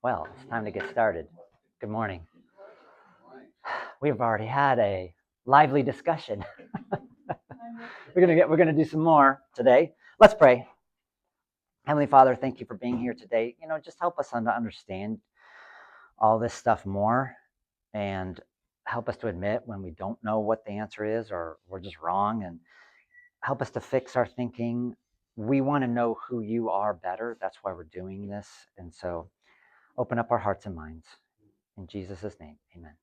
Well, it's time to get started. Good morning. We've already had a lively discussion. We're gonna do some more today. Let's pray. Heavenly Father, thank you for being here today. Just help us to understand all this stuff more and help us to admit when we don't know what the answer is or we're just wrong, and help us to fix our thinking. We want to know who you are better. That's why we're doing this. And so open up our hearts and minds. In Jesus' name, amen.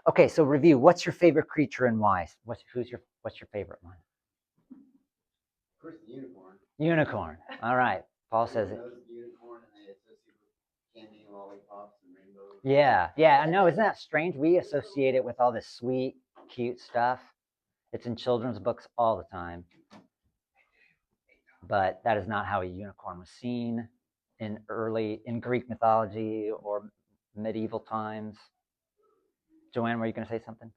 Okay, so review. What's your favorite creature and why? What's your favorite one? Of course, the unicorn. Unicorn. All right. Paul says it. The unicorn, and they associate with candy, lollipops, and rainbows. Yeah. I know. Isn't that strange? We associate it with all this sweet, cute stuff. It's in children's books all the time. But that is not how a unicorn was seen in Greek mythology or medieval times. Joanne, were you going to say something?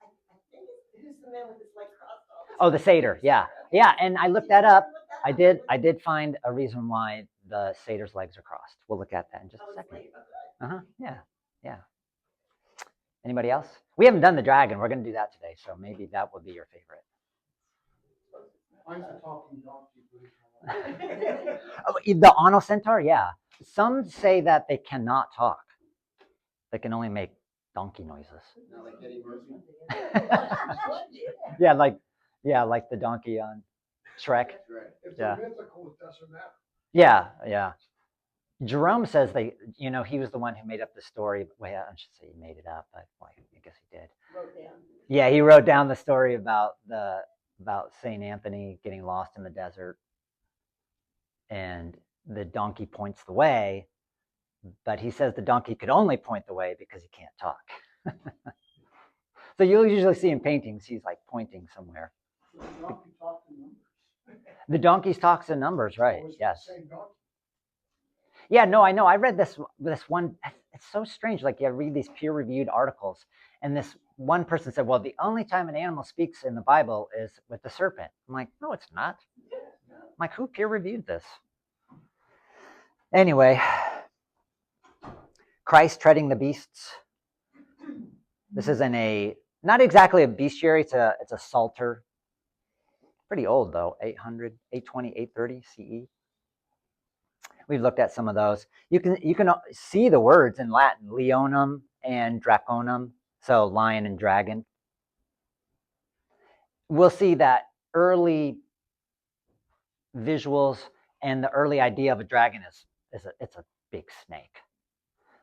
Who's the man with his legs crossed? Oh, the satyr. Yeah. And I looked that up. I did find a reason why the satyr's legs are crossed. We'll look at that in just a second. Yeah. Anybody else? We haven't done the dragon. We're going to do that today, so maybe that would be your favorite. Mine's a talking donkey. Oh, the Ono centaur. Yeah. Some say that they cannot talk. They can only make donkey noises. Not like Eddie Murphy. like the donkey on Shrek. If Yeah. they're mythical, it doesn't matter. Yeah. Jerome says he was the one who made up the story. Well, I should say he made it up, but I guess he did. Yeah, he wrote down the story about Saint Anthony getting lost in the desert, and the donkey points the way, but he says the donkey could only point the way because he can't talk. So you'll usually see in paintings, he's like pointing somewhere. The donkey talks in numbers, right? Yes. Yeah, no, I know. I read this one. It's so strange. Like, you read these peer-reviewed articles, and this one person said, well, the only time an animal speaks in the Bible is with the serpent. I'm like, no, it's not. I'm like, who peer-reviewed this? Anyway, Christ treading the beasts. This is not exactly a bestiary. It's a psalter. Pretty old, though. 800, 820, 830 CE. We've looked at some of those. You can see the words in Latin, leonum and draconum, so lion and dragon. We'll see that early visuals and the early idea of a dragon it's a big snake.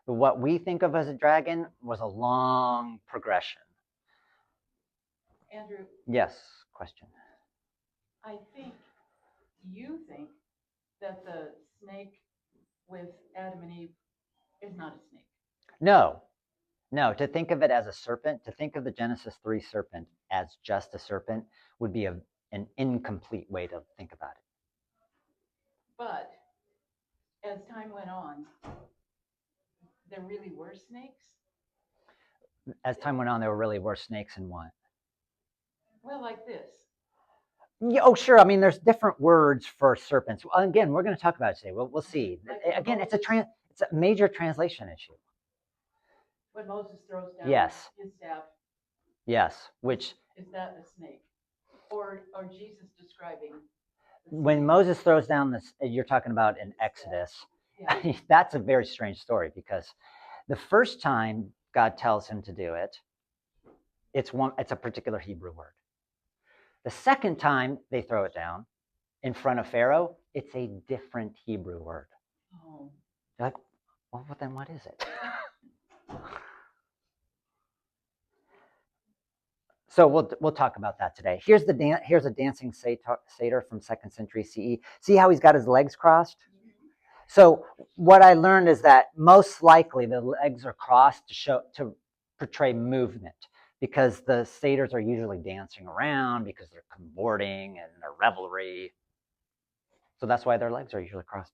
But what we think of as a dragon was a long progression. Andrew. Yes, question. You think that the snake with Adam and Eve is not a snake. No, to think of it as a serpent, to think of the Genesis 3 serpent as just a serpent would be an incomplete way to think about it. But as time went on, there really were snakes? As time went on, there really were snakes in what? Well, like this. Yeah, oh, sure. I mean, there's different words for serpents. Again, we're going to talk about it today. We'll see. Again, it's a major translation issue. When Moses throws down his staff. Yes, which is that a snake? Or Jesus describing? When Moses throws down this, you're talking about in Exodus. Yeah. That's a very strange story, because the first time God tells him to do it, it's a particular Hebrew word. The second time they throw it down in front of Pharaoh, it's a different Hebrew word. Oh. You're like, well, then what is it? So we'll talk about that today. Here's a dancing satyr from 2nd century CE. See how he's got his legs crossed? So what I learned is that most likely the legs are crossed to portray movement, because the satyrs are usually dancing around because they're cavorting and they're revelry. So that's why their legs are usually crossed.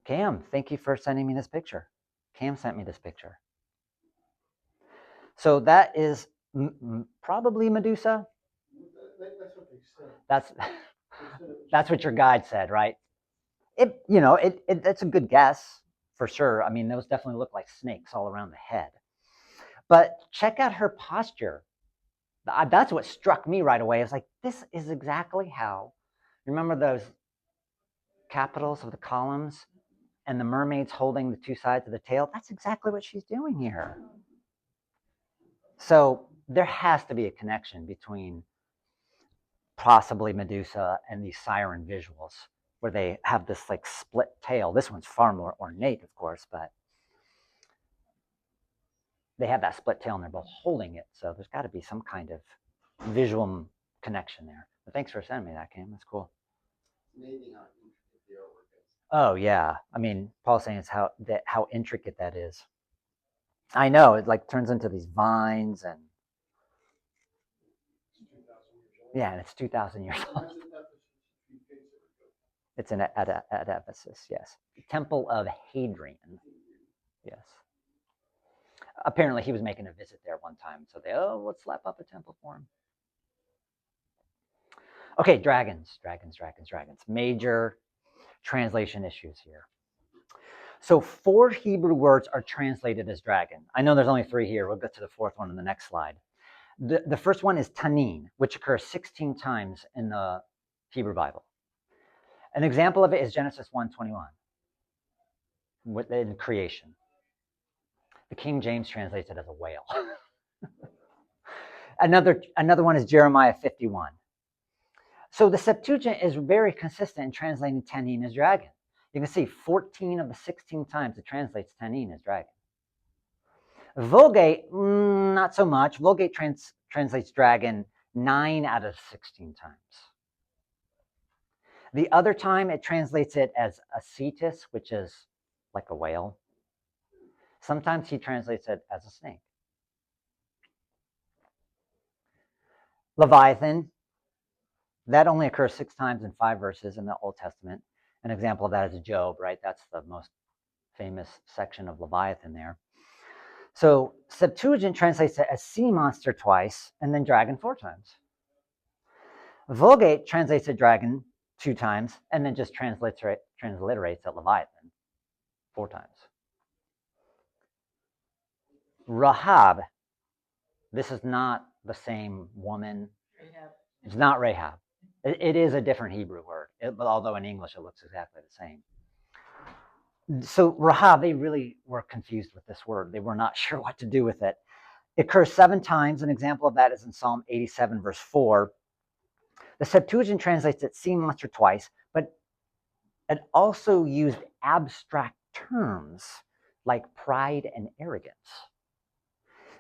Cam, thank you for sending me this picture. Cam sent me this picture. So that is probably Medusa. Let's what they said. That's They said it was that's what your guide said, right? It's a good guess for sure. I mean, those definitely look like snakes all around the head. But check out her posture. That's what struck me right away. It's like, this is exactly how, remember those capitals of the columns and the mermaids holding the two sides of the tail? That's exactly what she's doing here. So there has to be a connection between possibly Medusa and these siren visuals where they have this like split tail. This one's far more ornate, of course, but they have that split tail and they're both holding it. So there's got to be some kind of visual connection there. But thanks for sending me that, Cam. That's cool. It's amazing how intricate the artwork is. Oh yeah. I mean, Paul's saying it's how intricate that is. I know, it like turns into these vines and yeah, and it's 2,000 years old. It's at Ephesus, yes. Temple of Hadrian. Yes. Apparently he was making a visit there one time, so let's slap up a temple for him. Okay, dragons. Major translation issues here. So 4 Hebrew words are translated as dragon. I know there's only 3 here. We'll get to the 4th one in the next slide. The first one is tanin, which occurs 16 times in the Hebrew Bible. An example of it is Genesis 1:21, in creation. The King James translates it as a whale. Another one is Jeremiah 51. So the Septuagint is very consistent in translating tanin as dragon. You can see 14 of the 16 times it translates tanin as dragon. Vulgate, not so much. Vulgate translates dragon 9 out of 16 times. The other time it translates it as a cetus, which is like a whale. Sometimes he translates it as a snake. Leviathan, that only occurs 6 times in 5 verses in the Old Testament. An example of that is Job, right? That's the most famous section of Leviathan there. So Septuagint translates it as sea monster twice and then dragon 4 times. Vulgate translates it dragon 2 times and then just transliterates it Leviathan 4 times. Rahab, this is not the same woman. Rahab. It's not Rahab. It is a different Hebrew word, although in English it looks exactly the same. So Rahab, they really were confused with this word. They were not sure what to do with it. It occurs 7 times. An example of that is in Psalm 87, verse 4. The Septuagint translates it sea monster twice, but it also used abstract terms like pride and arrogance.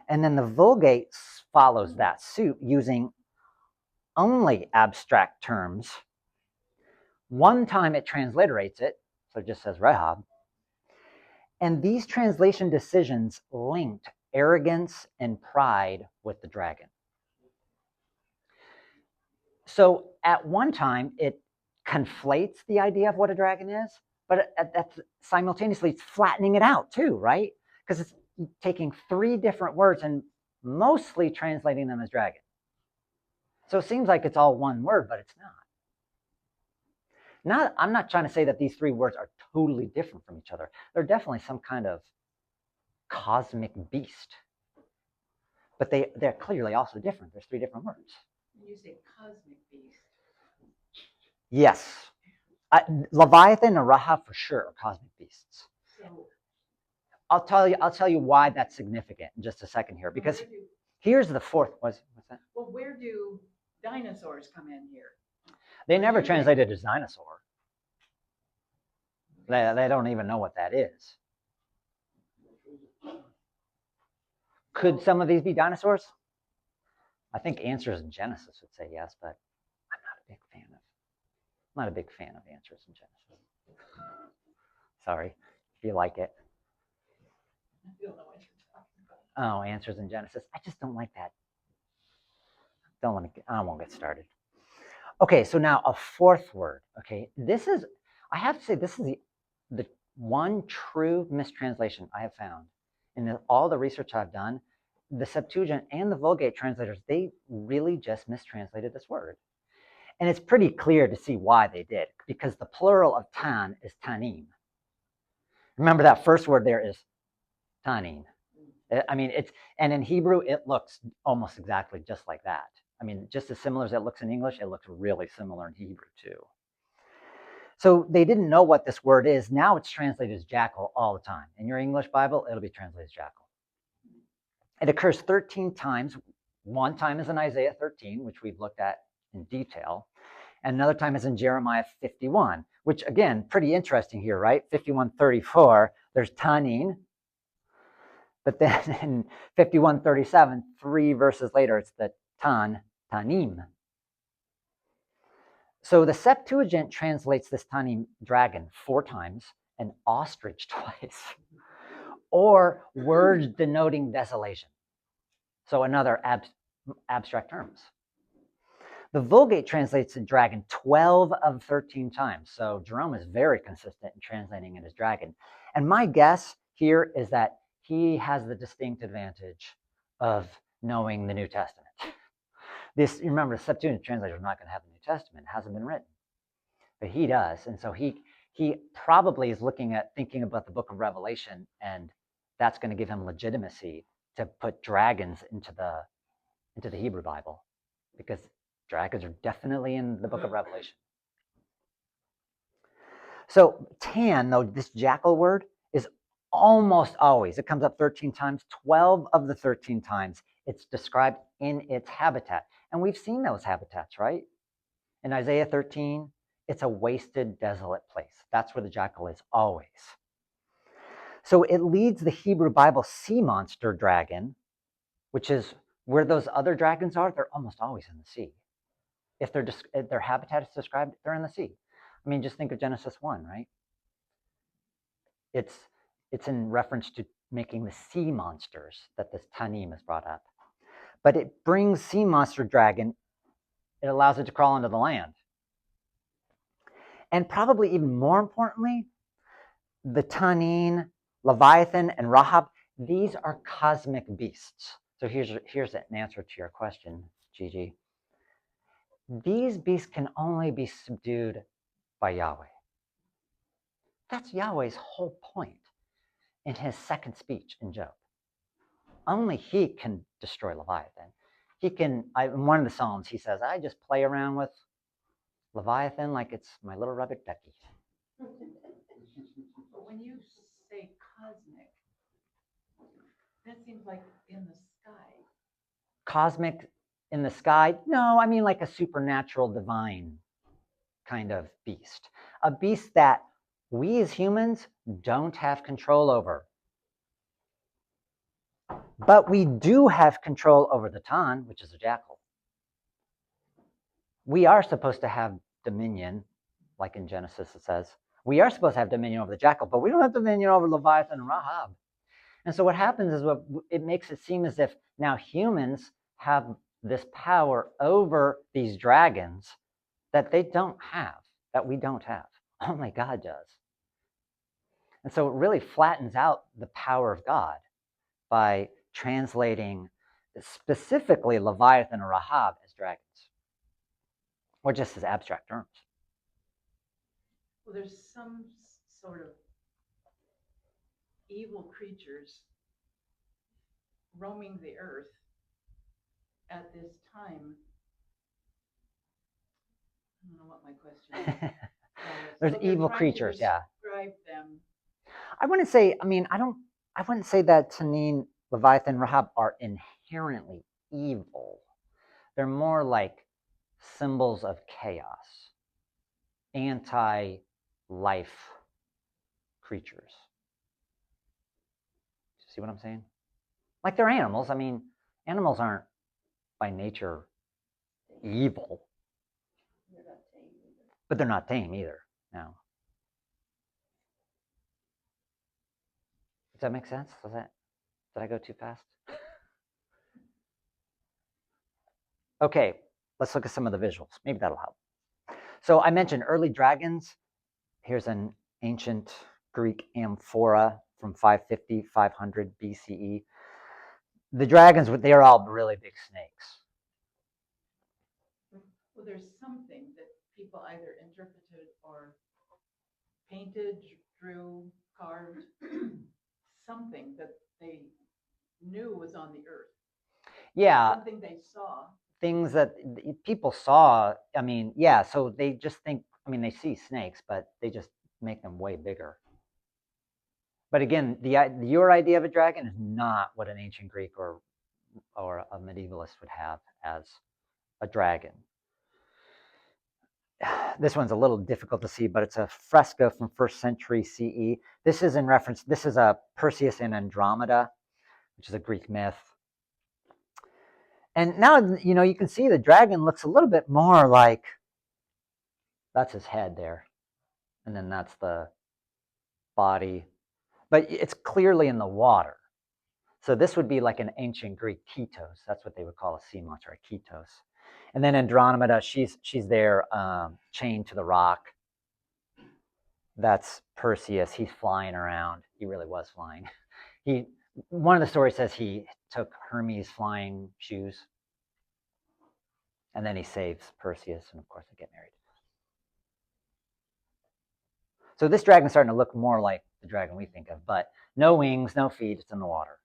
And then the Vulgate follows that suit using only abstract terms. One time it transliterates it, so it just says Rahab. And these translation decisions linked arrogance and pride with the dragon. So at one time, it conflates the idea of what a dragon is, but that's simultaneously it's flattening it out too, right? Because it's taking 3 different words and mostly translating them as dragon. So it seems like it's all one word, but it's not. I'm not trying to say that these 3 words are totally different from each other. They're definitely some kind of cosmic beast. But they're clearly also different. There's 3 different words. You say cosmic beast. Yes. Leviathan and Rahab for sure are cosmic beasts. So I'll tell you why that's significant in just a second here, because here's the 4th. What's that? Well, where do dinosaurs come in here? They never translated as dinosaur. They don't even know what that is. Could some of these be dinosaurs? I think Answers in Genesis would say yes, but I'm not a big fan of Answers in Genesis. Sorry, if you like it. I don't know what you're talking about. Oh, Answers in Genesis. I just don't like that. I won't get started. Okay, so now a 4th word. Okay, I have to say, this is the one true mistranslation I have found in all the research I've done. The Septuagint and the Vulgate translators, they really just mistranslated this word. And it's pretty clear to see why they did, because the plural of tan is tanim. Remember that first word there is tanin. I mean, and in Hebrew, it looks almost exactly just like that. I mean, just as similar as it looks in English, it looks really similar in Hebrew too. So they didn't know what this word is. Now it's translated as jackal all the time. In your English Bible, it'll be translated as jackal. It occurs 13 times. One time is in Isaiah 13, which we've looked at in detail. And another time is in Jeremiah 51, which again, pretty interesting here, right? 51:34, there's tanin. But then in 51:37, 3 verses later, it's the tanim. So the Septuagint translates this tanim dragon 4 times and ostrich twice, or words denoting desolation. So another abstract terms. The Vulgate translates the dragon 12 of 13 times. So Jerome is very consistent in translating it as dragon. And my guess here is that he has the distinct advantage of knowing the New Testament. You remember, the Septuagint translator is not going to have the New Testament. It hasn't been written. But he does. And so he probably is thinking about the book of Revelation, and that's going to give him legitimacy to put dragons into the Hebrew Bible, because dragons are definitely in the book of Revelation. So tan, though, this jackal word, is almost always, it comes up 13 times, 12 of the 13 times, it's described in its habitat. And we've seen those habitats, right? In Isaiah 13, it's a wasted, desolate place. That's where the jackal is always. So it leads the Hebrew Bible sea monster dragon, which is where those other dragons are. They're almost always in the sea. If their habitat is described, they're in the sea. I mean, just think of Genesis 1, right? It's in reference to making the sea monsters that this tanim is brought up. But it brings sea monster dragon, it allows it to crawl into the land. And probably even more importantly, the tanin, Leviathan, and Rahab, these are cosmic beasts. So here's an answer to your question, Gigi. These beasts can only be subdued by Yahweh. That's Yahweh's whole point in his second speech in Job. Only he can destroy Leviathan. In one of the Psalms, he says, I just play around with Leviathan like it's my little rabbit ducky. But when you say cosmic, that seems like in the sky. Cosmic in the sky? No, I mean like a supernatural, divine kind of beast. A beast that we as humans don't have control over. But we do have control over the tan, which is a jackal. We are supposed to have dominion, like in Genesis it says. We are supposed to have dominion over the jackal, but we don't have dominion over Leviathan and Rahab. And so what happens is it makes it seem as if now humans have this power over these dragons that they don't have, that we don't have. Only God does. And so it really flattens out the power of God by translating specifically Leviathan and Rahab as dragons, or just as abstract terms. Well, there's some sort of evil creatures roaming the earth at this time. I don't know what my question is. There's So evil trying to creatures, yeah. describe them. I wouldn't say that Tanin, Leviathan, Rahab are inherently evil. They're more like symbols of chaos, anti-life creatures. See what I'm saying? Like they're animals. I mean, animals aren't by nature evil. But they're not tame either. No. Does that make sense? Did I go too fast? Okay, let's look at some of the visuals. Maybe that'll help. So I mentioned early dragons. Here's an ancient Greek amphora from 550, 500 BCE. The dragons, they're all really big snakes. Well, there's something that people either interpreted or painted, drew, carved, something that they knew was on the earth, Yeah, something they saw. things that people saw. I mean, yeah, so they just think, I mean, they see snakes, but they just make them way bigger. But again, your idea of a dragon is not what an ancient Greek or a medievalist would have as a dragon. This one's a little difficult to see, but it's a fresco from 1st century CE. This is in reference, this is a Perseus and Andromeda, which is a Greek myth. And now, you can see the dragon looks a little bit more like, that's his head there. And then that's the body. But it's clearly in the water. So this would be like an ancient Greek ketos. That's what they would call a sea monster, a ketos. And then Andromeda, she's there chained to the rock. That's Perseus. He's flying around. He really was flying. One of the stories says he took Hermes' flying shoes, and then he saves Perseus, and of course they get married. So this dragon's starting to look more like the dragon we think of, but no wings, no feet, it's in the water.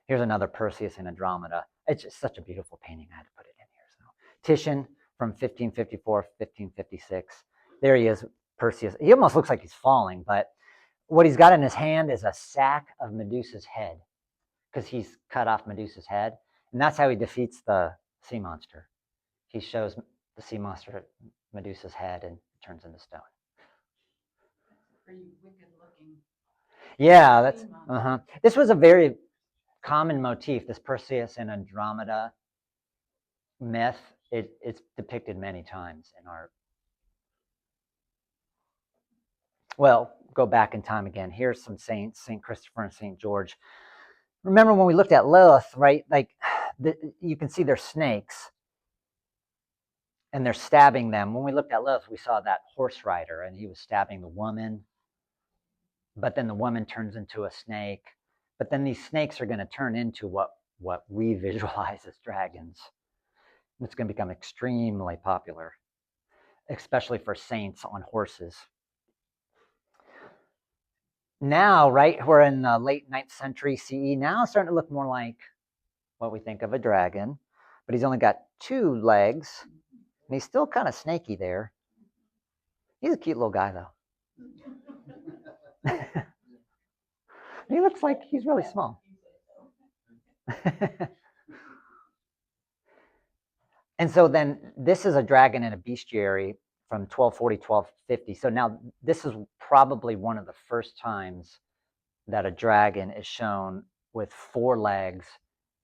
Here's another Perseus and Andromeda. It's just such a beautiful painting. I had to put it in here. So Titian from 1554, 1556. There he is, Perseus. He almost looks like he's falling, but what he's got in his hand is a sack of Medusa's head, because he's cut off Medusa's head, and that's how he defeats the sea monster. He shows the sea monster Medusa's head and it turns into stone. That's a pretty wicked looking. Yeah, that's This was a very common motif, this Perseus and Andromeda myth. It's depicted many times in art. Well, go back in time again. Here's some saints, St. Christopher and St. George. Remember when we looked at Lilith, right? Like, you can see they're snakes, and they're stabbing them. When we looked at Lilith, we saw that horse rider, and he was stabbing the woman, but then the woman turns into a snake. But then these snakes are going to turn into what we visualize as dragons. It's going to become extremely popular, especially for saints on horses. Now, right, we're in the late 9th century CE. Now it's starting to look more like what we think of a dragon, but he's only got 2 legs, and he's still kind of snaky there. He's a cute little guy, though. He looks like he's really small. And so then this is a dragon in a bestiary from 1240, 1250. So now this is probably one of the first times that a dragon is shown with 4 legs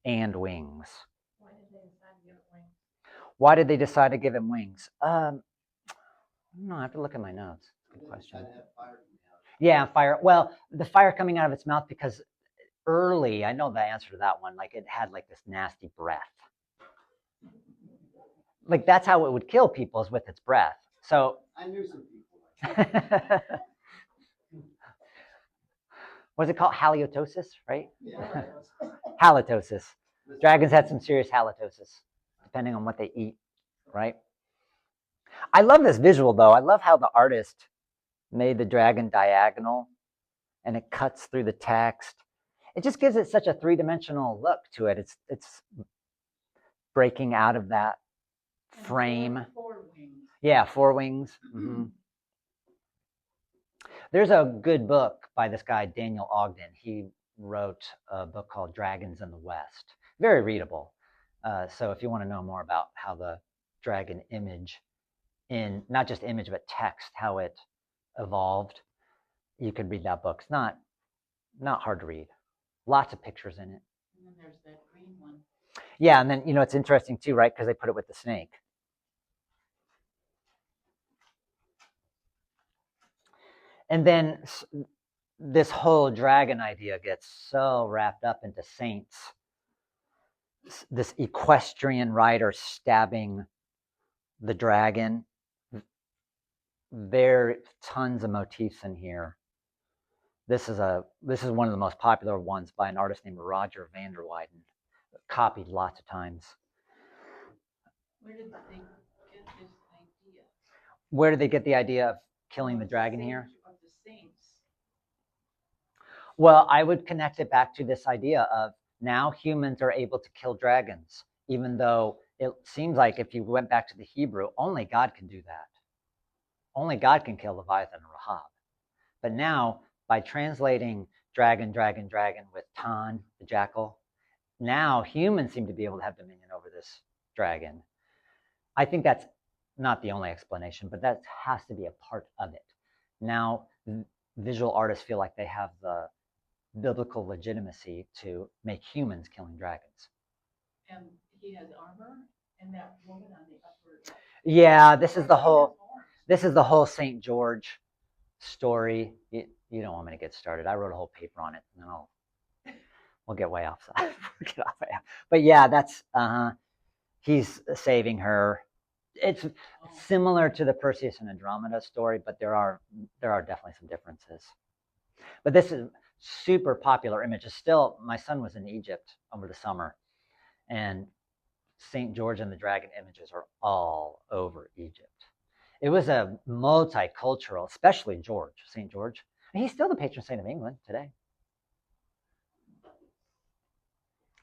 and wings. Why did they decide to give him wings? I don't know, I have to look at my notes. Good question. Yeah, fire. Well, the fire coming out of its mouth, because early, I know the answer to that one, like it had like this nasty breath. Like that's how it would kill people, is with its breath. So I knew some people. what's it called? Halitosis, right? Yeah. Halitosis. Dragons had some serious halitosis, depending on what they eat, right? I love this visual, though. I love how the artist made the dragon diagonal, and it cuts through the text. It just gives it such a 3-dimensional look to it. It's breaking out of that frame. 4 wings. Yeah, 4 wings. Mm-hmm. There's a good book by this guy, Daniel Ogden. He wrote a book called Dragons in the West. Very readable. So if you want to know more about how the dragon image, in not just image but text, how it evolved, you could read that book. It's not hard to read. Lots of pictures in it. And then there's that green one. Yeah, and then it's interesting too, right? Because they put it with the snake. And then this whole dragon idea gets so wrapped up into saints. This equestrian rider stabbing the dragon. There are tons of motifs in here. This is one of the most popular ones by an artist named Roger van der Weyden, copied lots of times. Where did they get this idea? Where did they get the idea of killing the Of dragon saint- here? Of the saints. Well, I would connect it back to this idea of now humans are able to kill dragons, even though it seems like if you went back to the Hebrew, only God can do that. Only God can kill Leviathan and Rahab. But now, by translating dragon, dragon, dragon with Tan, the jackal, now humans seem to be able to have dominion over this dragon. I think that's not the only explanation, but that has to be a part of it. Now, visual artists feel like they have the biblical legitimacy to make humans killing dragons. And he has armor, and that woman on the upper. Yeah, this is the whole St. George story. You don't want me to get started. I wrote a whole paper on it, and then we'll get way off. Get off. But yeah, that's he's saving her. It's similar to the Perseus and Andromeda story, but there are definitely some differences. But this is super popular image. It's still, my son was in Egypt over the summer, and St. George and the Dragon images are all over Egypt. It was a multicultural, especially George, St. George. And he's still the patron saint of England today.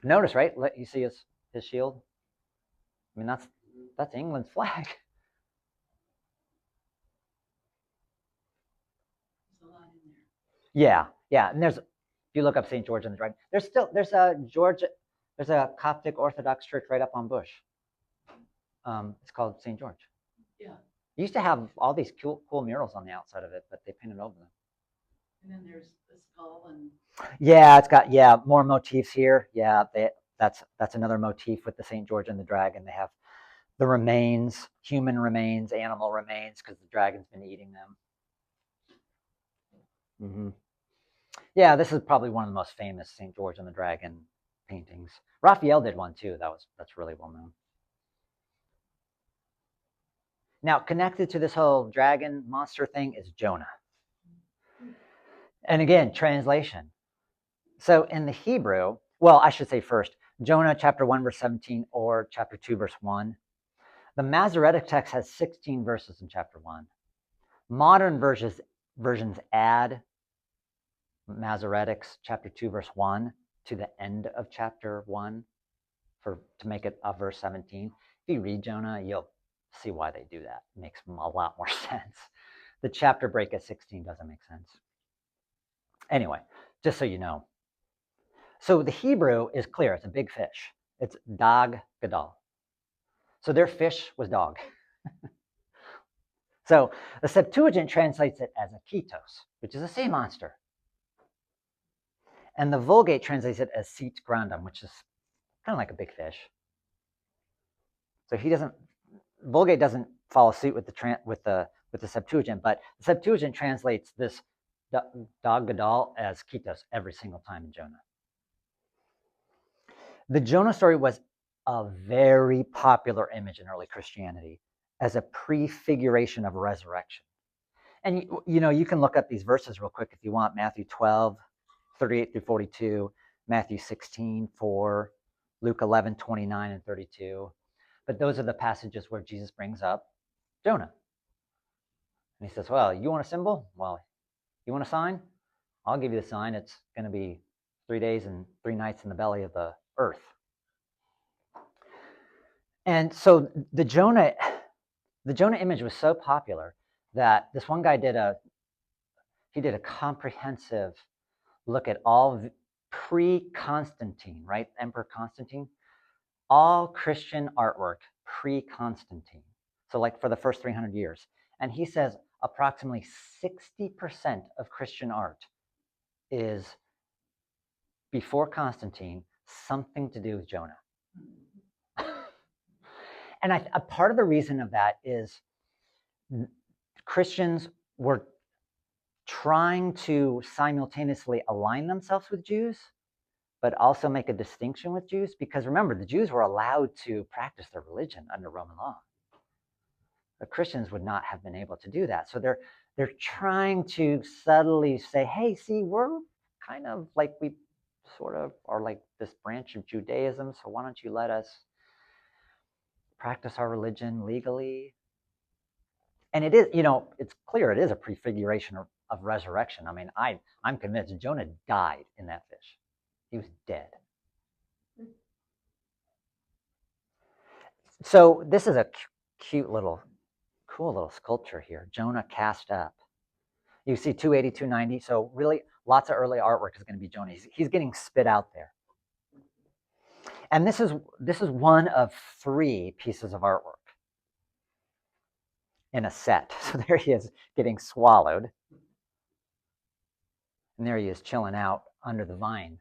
Notice, right? You see his shield? I mean, that's England's flag. There's a lot in there. Yeah. And if you look up St. George and the Dragon, there's a Coptic Orthodox church right up on Bush. It's called St. George. Yeah. It used to have all these cool murals on the outside of it, but they painted over them. And then there's the skull and. Yeah, it's got more motifs here. Yeah, that's another motif with the St. George and the dragon. They have the remains, human remains, animal remains, because the dragon's been eating them. Mm-hmm. Yeah, this is probably one of the most famous St. George and the Dragon paintings. Raphael did one too. That's really well known. Now, connected to this whole dragon monster thing is Jonah. And again, translation. So in the Hebrew, well, I should say first, Jonah chapter 1, verse 17, or chapter 2, verse 1. The Masoretic text has 16 verses in chapter 1. Modern versions add Masoretics chapter 2, verse 1 to the end of chapter 1 to make it a verse 17. If you read Jonah, you'll see why they do that. It makes a lot more sense. The chapter break at 16 doesn't make sense. Anyway, just so you know. So the Hebrew is clear. It's a big fish. It's Dag Gadol. So their fish was dog. So the Septuagint translates it as a ketos, which is a sea monster. And the Vulgate translates it as sit grandum, which is kind of like a big fish. So Vulgate doesn't follow suit with the Septuagint, but the Septuagint translates this Dag Gadol as ketos every single time in Jonah. The Jonah story was a very popular image in early Christianity as a prefiguration of resurrection. And you can look up these verses real quick if you want. Matthew 12, 38 through 42, Matthew 16, 4, Luke 11, 29 and 32. But those are the passages where Jesus brings up Jonah. And he says, well, you want a symbol? Well, you want a sign? I'll give you the sign. It's going to be 3 days and 3 nights in the belly of the earth. And so the Jonah image was so popular that this one guy did a comprehensive look at all pre-Constantine, right? Emperor Constantine, all Christian artwork pre-Constantine. So like for the first 300 years. And he says approximately 60% of Christian art is before Constantine, something to do with Jonah. And a part of the reason of that is Christians were trying to simultaneously align themselves with Jews, but also make a distinction with Jews. Because remember, the Jews were allowed to practice their religion under Roman law. The Christians would not have been able to do that. So they're trying to subtly say, hey, see, we're kind of like, we sort of are like this branch of Judaism, so why don't you let us practice our religion legally. And it is, it's clear it is a prefiguration of resurrection. I mean, I'm convinced Jonah died in that fish. He was dead. So this is a cute little, cool little sculpture here. Jonah cast up. You see 280, 290. So really lots of early artwork is going to be Jonah. He's getting spit out there. And this is one of 3 pieces of artwork in a set. So there he is getting swallowed. And there he is chilling out under the vine.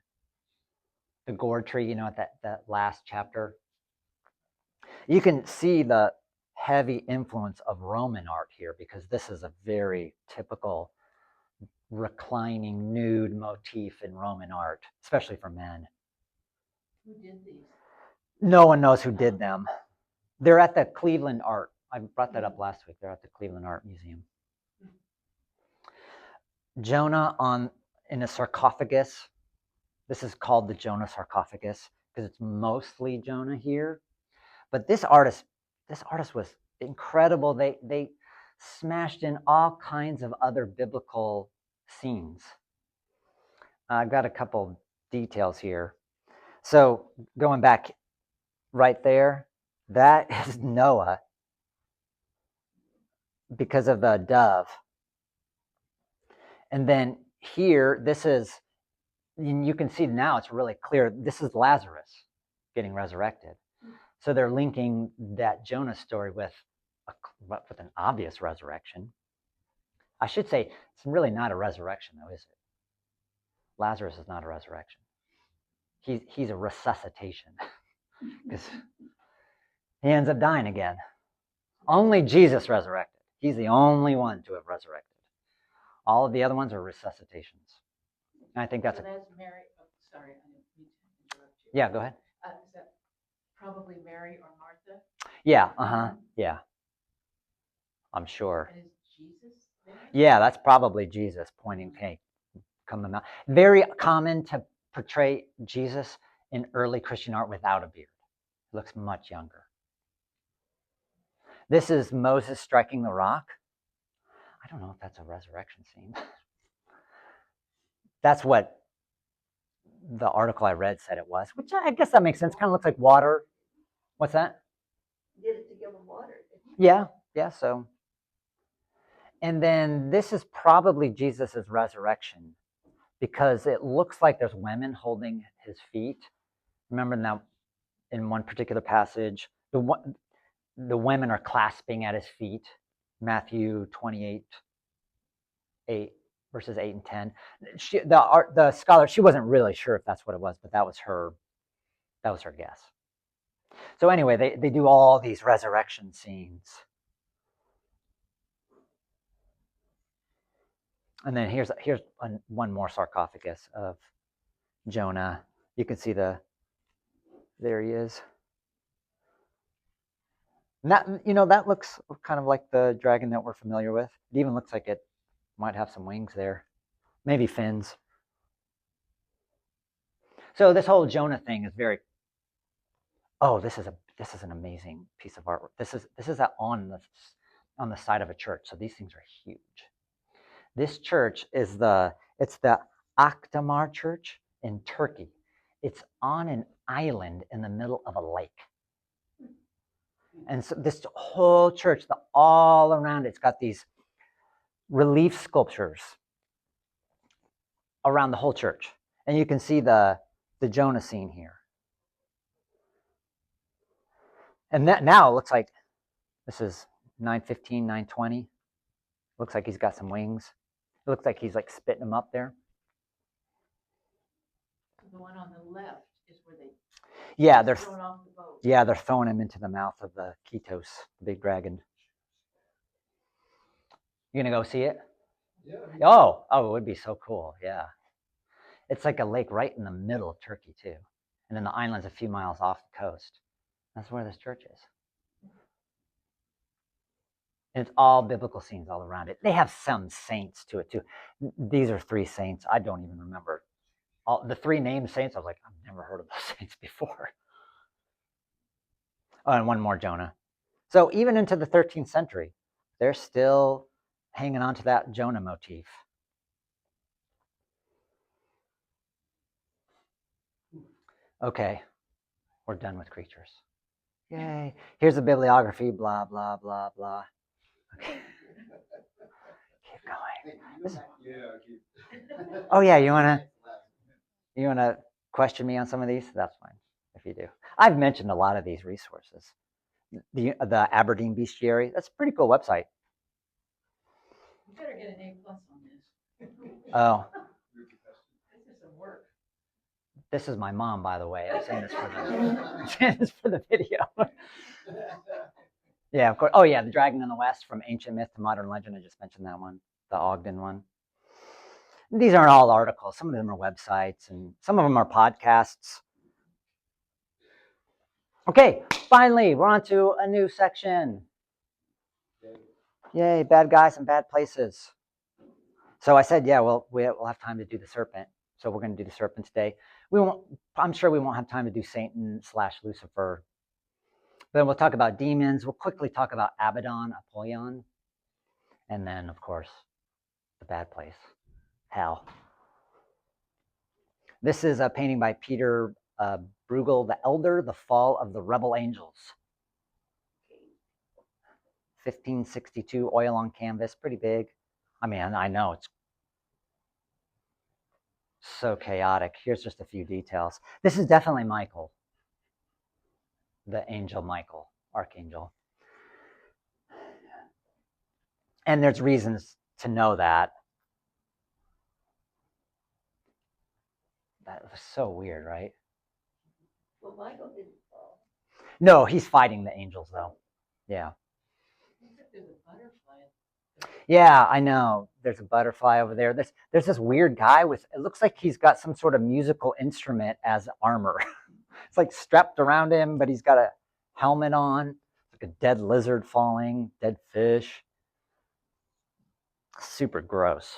The gourd tree, at that last chapter. You can see the heavy influence of Roman art here because this is a very typical reclining nude motif in Roman art, especially for men. Who did these? No one knows who did them. They're at the Cleveland Art. I brought that up last week. They're at the Cleveland Art Museum. Jonah in a sarcophagus. This is called the Jonah sarcophagus because it's mostly Jonah here. But this artist was incredible. They smashed in all kinds of other biblical scenes. I've got a couple details here. So going back right there, that is Noah because of the dove. And then here, you can see now it's really clear. This is Lazarus getting resurrected. So they're linking that Jonah story with an obvious resurrection. I should say it's really not a resurrection, though, is it? Lazarus is not a resurrection. He's a resuscitation because he ends up dying again. Only Jesus resurrected. He's the only one to have resurrected. All of the other ones are resuscitations. And I think that's Mary. Oh, sorry, I didn't mean to interrupt you. Yeah, go ahead. Is that probably Mary or Martha? Yeah, yeah. I'm sure. And is Jesus there? Yeah, that's probably Jesus pointing, hey, come on out. Very common to portray Jesus in early Christian art without a beard. He looks much younger. This is Moses striking the rock. I don't know if that's a resurrection scene. That's what the article I read said it was, which I guess that makes sense. Kind of looks like water. What's that? Did it to give him water, didn't he? Yeah, so. And then this is probably Jesus's resurrection because it looks like there's women holding his feet. Remember now in one particular passage, the women are clasping at his feet. Matthew 28, 8, verses 8 and 10. The scholar, she wasn't really sure if that's what it was, but that was her guess. So anyway, they do all these resurrection scenes. And then here's one more sarcophagus of Jonah. You can see there he is. And that looks kind of like the dragon that we're familiar with. It even looks like it might have some wings there, maybe fins. So this whole Jonah thing is very. Oh, this is an amazing piece of artwork. This is on the side of a church. So these things are huge. This church is the Akdamar Church in Turkey. It's on an island in the middle of a lake. And so this whole church, all around it's got these relief sculptures around the whole church. And you can see the Jonah scene here. And that now it looks like this is 9:15, 9:20. Looks like he's got some wings. It looks like he's like spitting them up there. The one on the left is where they they're thrown off the boat. Yeah, they're throwing him into the mouth of the Ketos, the big dragon. You gonna go see it? Yeah. Oh, it would be so cool. Yeah. It's like a lake right in the middle of Turkey too. And then the island's a few miles off the coast. That's where this church is. And it's all biblical scenes all around it. They have some saints to it too. These are 3 saints. I don't even remember. The 3 named saints, I was like, I've never heard of those saints before. Oh, and one more Jonah. So even into the 13th century, they're still hanging on to that Jonah motif. Okay, we're done with creatures. Yay. Here's a bibliography, blah, blah, blah, blah. Okay. Keep going. Oh yeah, you wanna question me on some of these? That's fine if you do. I've mentioned a lot of these resources. The Aberdeen Bestiary, that's a pretty cool website. You better get an A+ on this. Oh, This is some work. this is my mom, by the way. I'm saying this for the video. Yeah, of course. Oh yeah, the Dragon in the West, from ancient myth to modern legend. I just mentioned that one, the Ogden one. These aren't all articles. Some of them are websites, and some of them are podcasts. Okay, finally, we're on to a new section. Yay, bad guys and bad places. So I said, yeah, well, we'll have time to do the serpent. So we're going to do the serpent today. I'm sure we won't have time to do Satan/Lucifer. But then we'll talk about demons. We'll quickly talk about Abaddon, Apollyon. And then, of course, the bad place, hell. This is a painting by Peter Bruegel the Elder, The Fall of the Rebel Angels. 1562, oil on canvas, pretty big. I mean, I know it's so chaotic. Here's just a few details. This is definitely Michael, the angel Michael, archangel. And there's reasons to know that. That was so weird, right? Well, Michael didn't fall. No, he's fighting the angels, though. Yeah. Looks like there's a butterfly. Yeah, I know. There's a butterfly over there. There's this weird guy with, it looks like he's got some sort of musical instrument as armor. It's like strapped around him, but he's got a helmet on. It's like a dead lizard falling, dead fish. Super gross.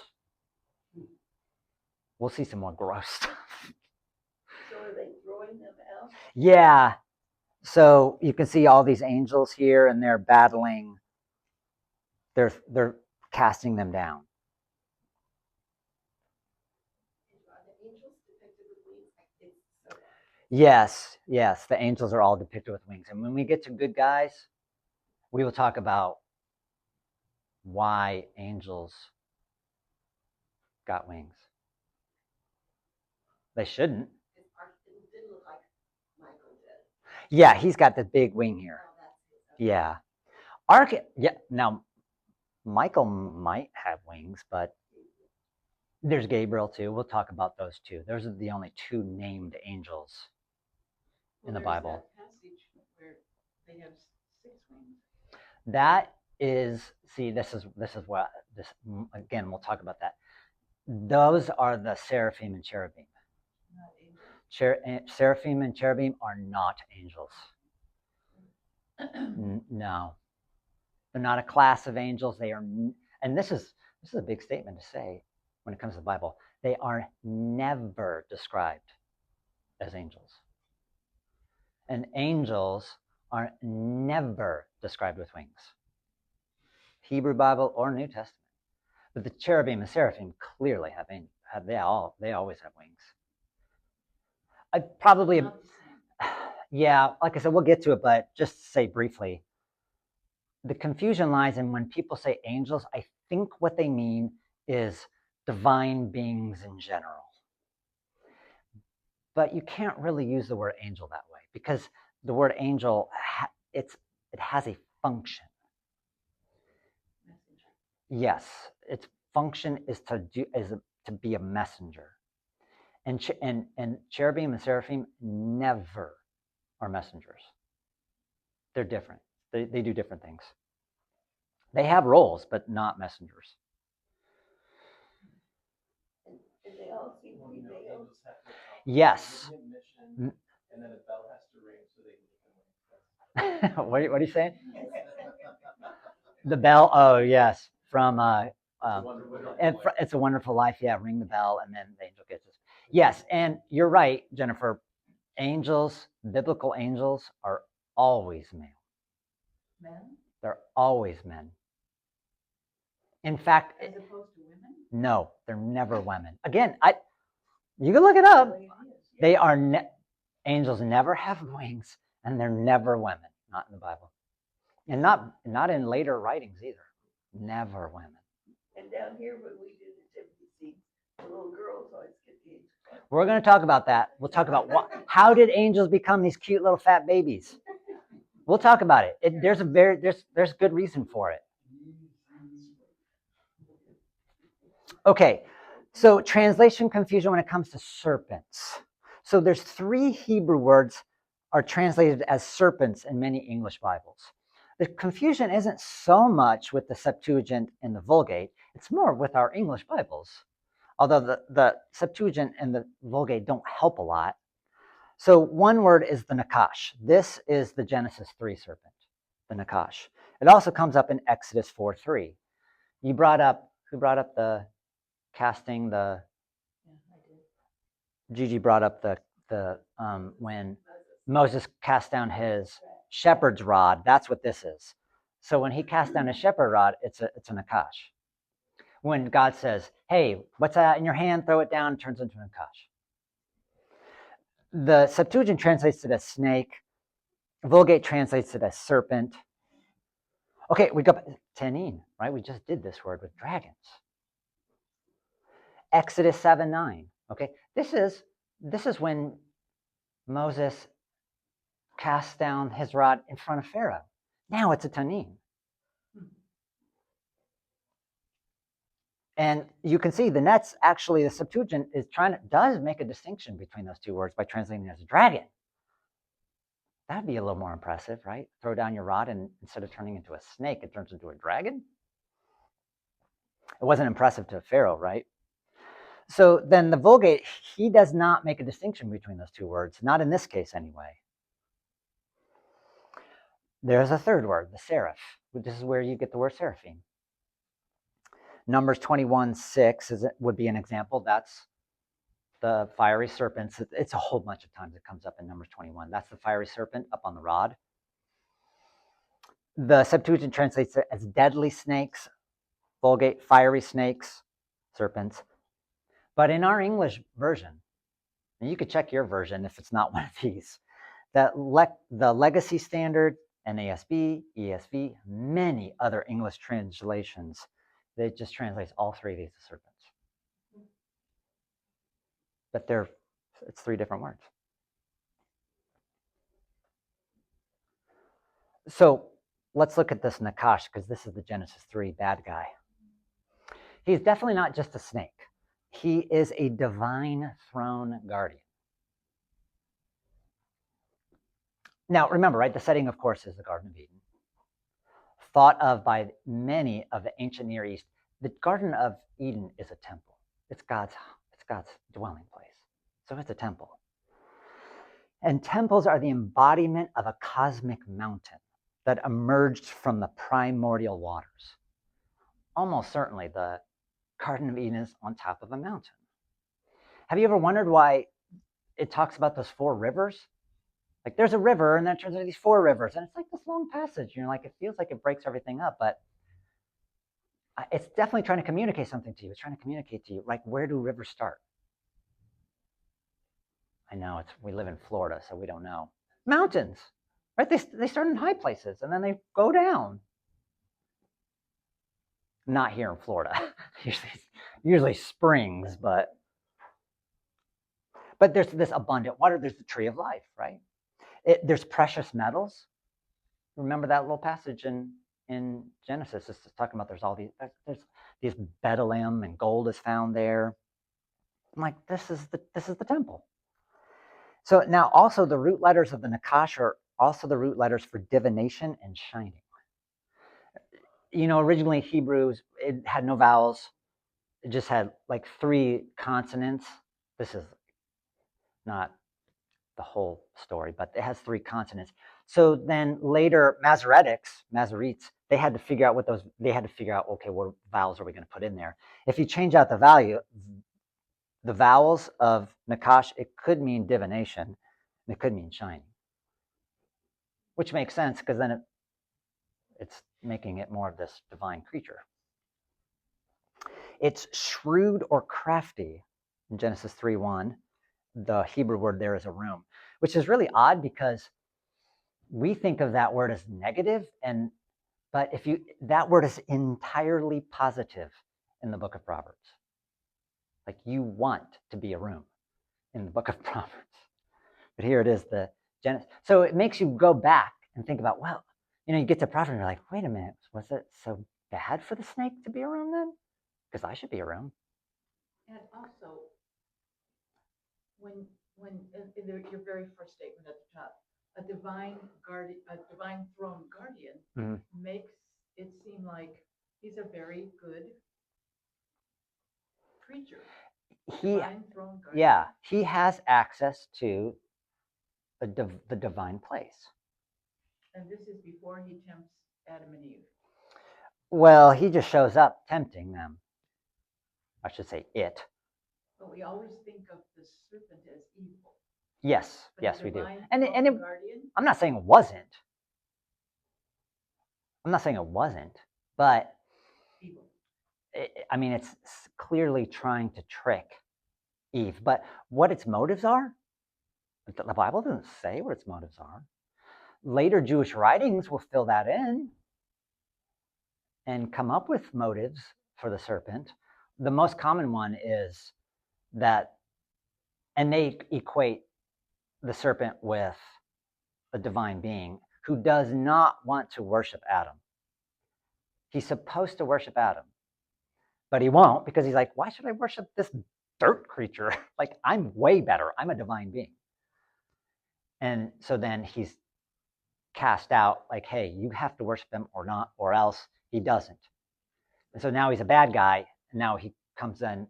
We'll see some more gross stuff. So are they throwing them out? Yeah. So you can see all these angels here, and they're battling. They're casting them down. Are the angels depicted with wings? I think so. Yes, the angels are all depicted with wings. And when we get to good guys, we will talk about why angels got wings. They shouldn't. It didn't look like Michael did. Yeah, he's got the big wing here. Oh, that's it. Yeah. Yeah, now Michael might have wings, but there's Gabriel too. We'll talk about those two. Those are the only two named angels in the Bible. That passage where they have 6 wings. That is, see, this is what this again. We'll talk about that. Those are the seraphim and cherubim. Not angels. Seraphim and cherubim are not angels. No, they're not a class of angels. They are, and this is a big statement to say when it comes to the Bible. They are never described as angels. And angels are never described with wings. Hebrew Bible or New Testament. But the cherubim and seraphim clearly they always have wings. I probably, Not the same. yeah, like I said, we'll get to it, but just to say briefly, the confusion lies in when people say angels, I think what they mean is divine beings in general. But you can't really use the word angel that way, because the word angel, it has a function. Messenger. Yes, its function is to be a messenger. And cherubim and seraphim never are messengers. They're different. They do different things. They have roles, but not messengers. And they all seem to be veiled. Yes. And then a bell has to ring so they can get the wings. What are you saying? The bell. Oh yes, from It's a Wonderful Life. Yeah, ring the bell, and then the angel gets it. Yes, and you're right, Jennifer. Angels, biblical angels, are always male. Men They're always men. In fact, as opposed to women? no, they're never women. Again, you can look it up. They are angels never have wings, and they're never women. Not in the Bible, and not in later writings either. Never women. And down here, when we do the nativity scenes, the little girls always get the angel. We're going to talk about that. We'll talk about how did angels become these cute little fat babies. We'll talk about it. There's good reason for it. Okay, so translation confusion when it comes to serpents. So there's 3 Hebrew words are translated as serpents in many English Bibles. The confusion isn't so much with the Septuagint and the Vulgate, it's more with our English Bibles. Although the Septuagint and the Vulgate don't help a lot. So one word is the nakash. This is the Genesis 3 serpent, the nakash. It also comes up in Exodus 4:3. Who brought up the casting the? Yeah, I did. Gigi brought up the when Moses cast down his shepherd's rod. That's what this is. So when he cast down his shepherd rod, it's a nakash. When God says, "Hey, what's that in your hand? Throw it down," it turns into a nakash. The Septuagint translates it as snake. Vulgate translates it as serpent. Okay, we got tenin, right? We just did this word with dragons. Exodus 7:9. Okay, this is when Moses cast down his rod in front of Pharaoh. Now it's a tanin. And you can see the nets, actually the Septuagint does make a distinction between those 2 words by translating it as a dragon. That'd be a little more impressive, right? Throw down your rod and instead of turning into a snake, it turns into a dragon. It wasn't impressive to Pharaoh, right? So then the Vulgate, he does not make a distinction between those 2 words, not in this case anyway. There's a 3rd word, the seraph. This is where you get the word seraphim. Numbers 21:6 would be an example. That's the fiery serpents. It's a whole bunch of times it comes up in Numbers 21. That's the fiery serpent up on the rod. The Septuagint translates it as deadly snakes. Vulgate, fiery snakes, serpents. But in our English version, and you could check your version if it's not one of these, the Legacy Standard, NASB, ESV, many other English translations, it just translates all 3 of these as serpents. But it's 3 different words. So let's look at this Nakash, because this is the Genesis 3 bad guy. He's definitely not just a snake. He is a divine throne guardian. Now, remember, right, the setting, of course, is the Garden of Eden. Thought of by many of the ancient Near East, the Garden of Eden is a temple. It's God's dwelling place. So it's a temple. And temples are the embodiment of a cosmic mountain that emerged from the primordial waters. Almost certainly the Garden of Eden is on top of a mountain. Have you ever wondered why it talks about those 4 rivers? Like there's a river and then it turns into these 4 rivers and it's like this long passage. And you're like, it feels like it breaks everything up, but it's definitely trying to communicate something to you. It's trying to communicate to you, like, where do rivers start? I know we live in Florida, so we don't know. Mountains, right? They start in high places and then they go down. Not here in Florida. usually springs, but there's this abundant water. There's the tree of life, right? There's precious metals. Remember that little passage in Genesis? It's just talking about there's these bdellium and gold is found there. I'm like, this is the temple. So now also the root letters of the Nakash are also the root letters for divination and shining. You know, originally Hebrews, it had no vowels. It just had like 3 consonants. This is not the whole story, but it has 3 consonants. So then later Masoretes, they had to figure out okay, what vowels are we going to put in there? If you change out the vowels of Nakash, it could mean divination, and it could mean shining, which makes sense because then it's making it more of this divine creature. It's shrewd or crafty in Genesis 3:1. The Hebrew word there is arum, which is really odd because we think of that word as negative, but that word is entirely positive in the book of Proverbs. Like you want to be arum in the book of Proverbs. But here it is, the Genesis. So it makes you go back and think about, well, you get to Proverbs and you're like, wait a minute, was it so bad for the snake to be arum then? Because I should be arum. And also, when in your very first statement at the top, a divine throne guardian makes it seem like he's a very good creature. Divine throne guardian. Yeah, he has access to the divine place. And this is before he tempts Adam and Eve. Well, he just shows up tempting them. I should say it. But we always think of the serpent as evil. Yes, But yes, we do. divine And throne guardian, I'm not saying it wasn't. But evil. it's clearly trying to trick Eve. But what its motives are, the Bible doesn't say what its motives are. Later Jewish writings will fill that in and come up with motives for the serpent. The most common one is that, and they equate the serpent with a divine being who does not want to worship Adam. He's supposed to worship Adam, but he won't because he's like, why should I worship this dirt creature? Like, I'm way better. I'm a divine being. And so then he's cast out like, hey, you have to worship him or not, or else he doesn't. And so now he's a bad guy, and now he comes in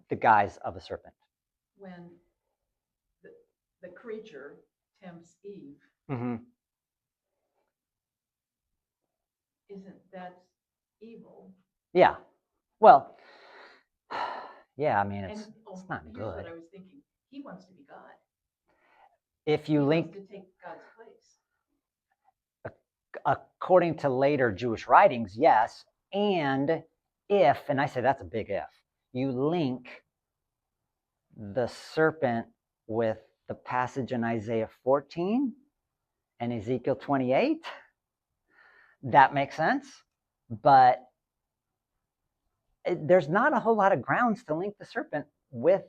the guise of a serpent. When the creature tempts Eve, isn't that evil? Yeah. Well, yeah, it's not here's good. What I was thinking. He wants to be God. If you wants to take God's place. According to later Jewish writings, yes. And I say that's a big if, you link the serpent with the passage in Isaiah 14 and Ezekiel 28, that makes sense. But there's not a whole lot of grounds to link the serpent with.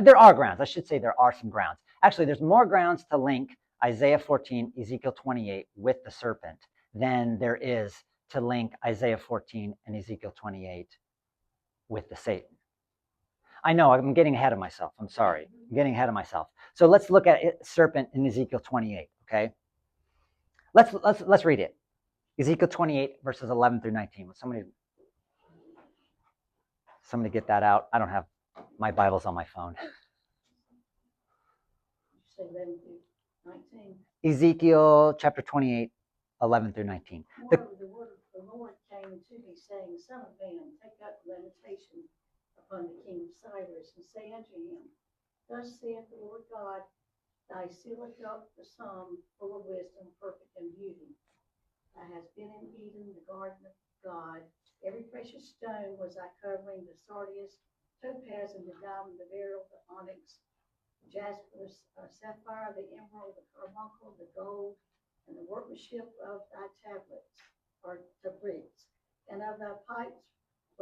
There are grounds. I should say there are some grounds. Actually, there's more grounds to link Isaiah 14, Ezekiel 28 with the serpent than there is to link Isaiah 14 and Ezekiel 28 with the Satan. I know I'm getting ahead of myself. I'm sorry. I'm getting ahead of myself. So let's look at serpent in Ezekiel 28, okay? Let's read it. Ezekiel 28, verses 11 through 19. Will somebody get that out? I don't have my Bible's on my phone. Say 11 through 19. Ezekiel chapter 28, 11 through 19. The word of the Lord came to me, saying, Son of man, take up lamentation upon the king of Cyrus, and say unto him, Thus saith the Lord God, Thou sealest up the sum full of wisdom, perfect in beauty. Thou hast been in Eden, the garden of God. Every precious stone was thy covering, the sardius, topaz, and the diamond, the beryl, the onyx, the jasper, sapphire, the emerald, the carbuncle, the gold, and the workmanship of thy tablets, or tabrets, and of thy pipes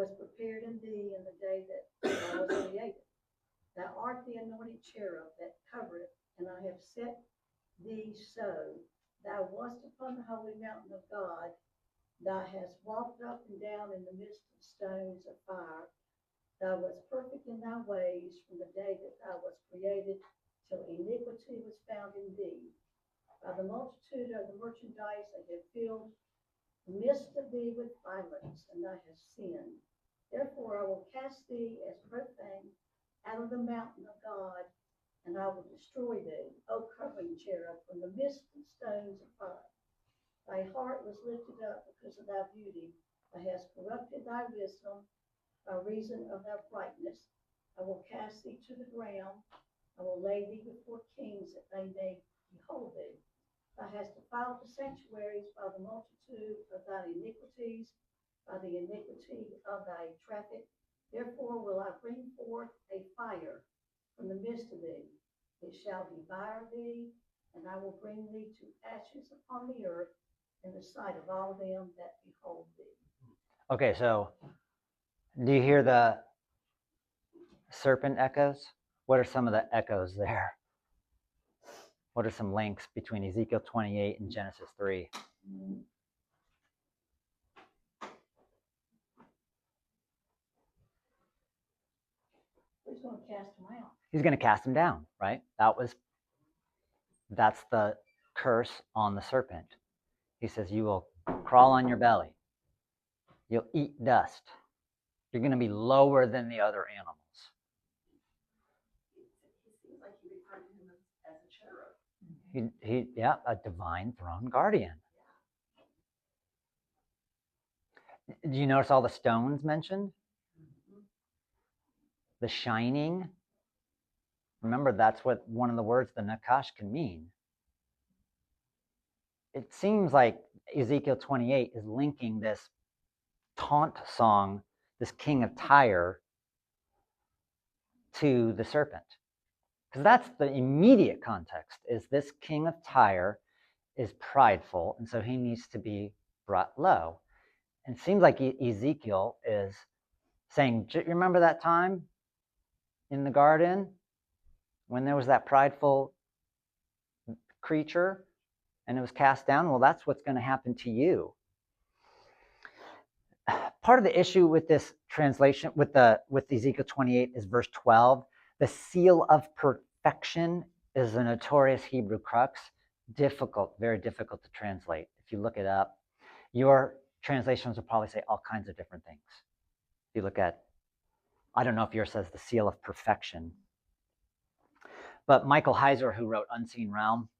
was prepared in thee in the day that thou was created. Thou art the anointed cherub that covereth, and I have set thee so. Thou wast upon the holy mountain of God. Thou hast walked up and down in the midst of stones of fire. Thou wast perfect in thy ways from the day that thou wast created, till iniquity was found in thee. By the multitude of the merchandise they have filled the midst of thee with violence, and thou hast sinned. Therefore I will cast thee as profane out of the mountain of God, and I will destroy thee, O covering cherub, from the midst of stones of fire. Thy heart was lifted up because of thy beauty. Thou hast corrupted thy wisdom by reason of thy brightness. I will cast thee to the ground. I will lay thee before kings that they may behold thee. Thou hast defiled the sanctuaries by the multitude of thy iniquities, by the iniquity of thy traffic. Therefore will I bring forth a fire from the midst of thee. It shall devour thee, and I will bring thee to ashes upon the earth in the sight of all them that behold thee. Okay, so do you hear the serpent echoes? What are some of the echoes there? What are some links between Ezekiel 28 and Genesis 3? Who's going to cast them out? He's going to cast him down, right? That's the curse on the serpent. He says, you will crawl on your belly. You'll eat dust. You're going to be lower than the other animals. He seems like he referred to him as a cherub. Yeah, a divine throne guardian. Do you notice all the stones mentioned? The shining. Remember, that's what one of the words, the nakash, can mean. It seems like Ezekiel 28 is linking this taunt song, this king of Tyre, to the serpent. Because that's the immediate context, is this king of Tyre is prideful, and so he needs to be brought low. And it seems like Ezekiel is saying, you remember that time in the garden when there was that prideful creature and it was cast down? Well, that's what's going to happen to you. Part of the issue with this translation, with Ezekiel 28, is verse 12. The seal of perfection is a notorious Hebrew crux. Difficult, very difficult to translate. If you look it up, your translations will probably say all kinds of different things. If you look at, I don't know if yours says the seal of perfection, but Michael Heiser, who wrote Unseen Realm,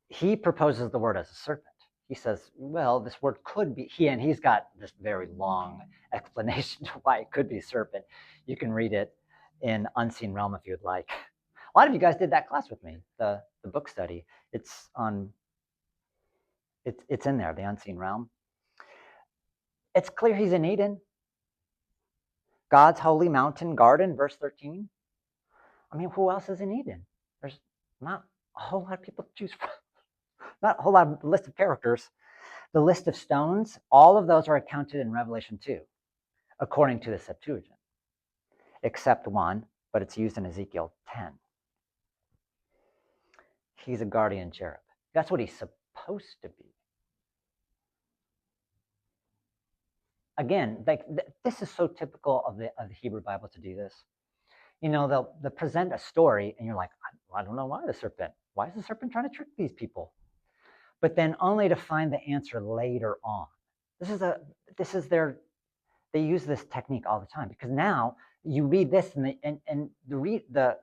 he proposes the word as a serpent. He says, well, this word could be, he's got this very long explanation to why it could be serpent. You can read it in Unseen Realm if you'd like. A lot of you guys did that class with me, the book study. It's in there, the Unseen Realm. It's clear he's in Eden. God's holy mountain garden, verse 13. I mean, who else is in Eden? There's not a whole lot of people to choose from. Not a whole lot of list of characters. The list of stones, all of those are accounted in Revelation 2, according to the Septuagint, except one, but it's used in Ezekiel 10. He's a guardian cherub. That's what he's supposed to be. Again, this is so typical of the Hebrew Bible to do this. You know, they'll present a story, and you're like, I don't know why the serpent. Why is the serpent trying to trick these people? But then only to find the answer later on. They use this technique all the time, because now you read this and the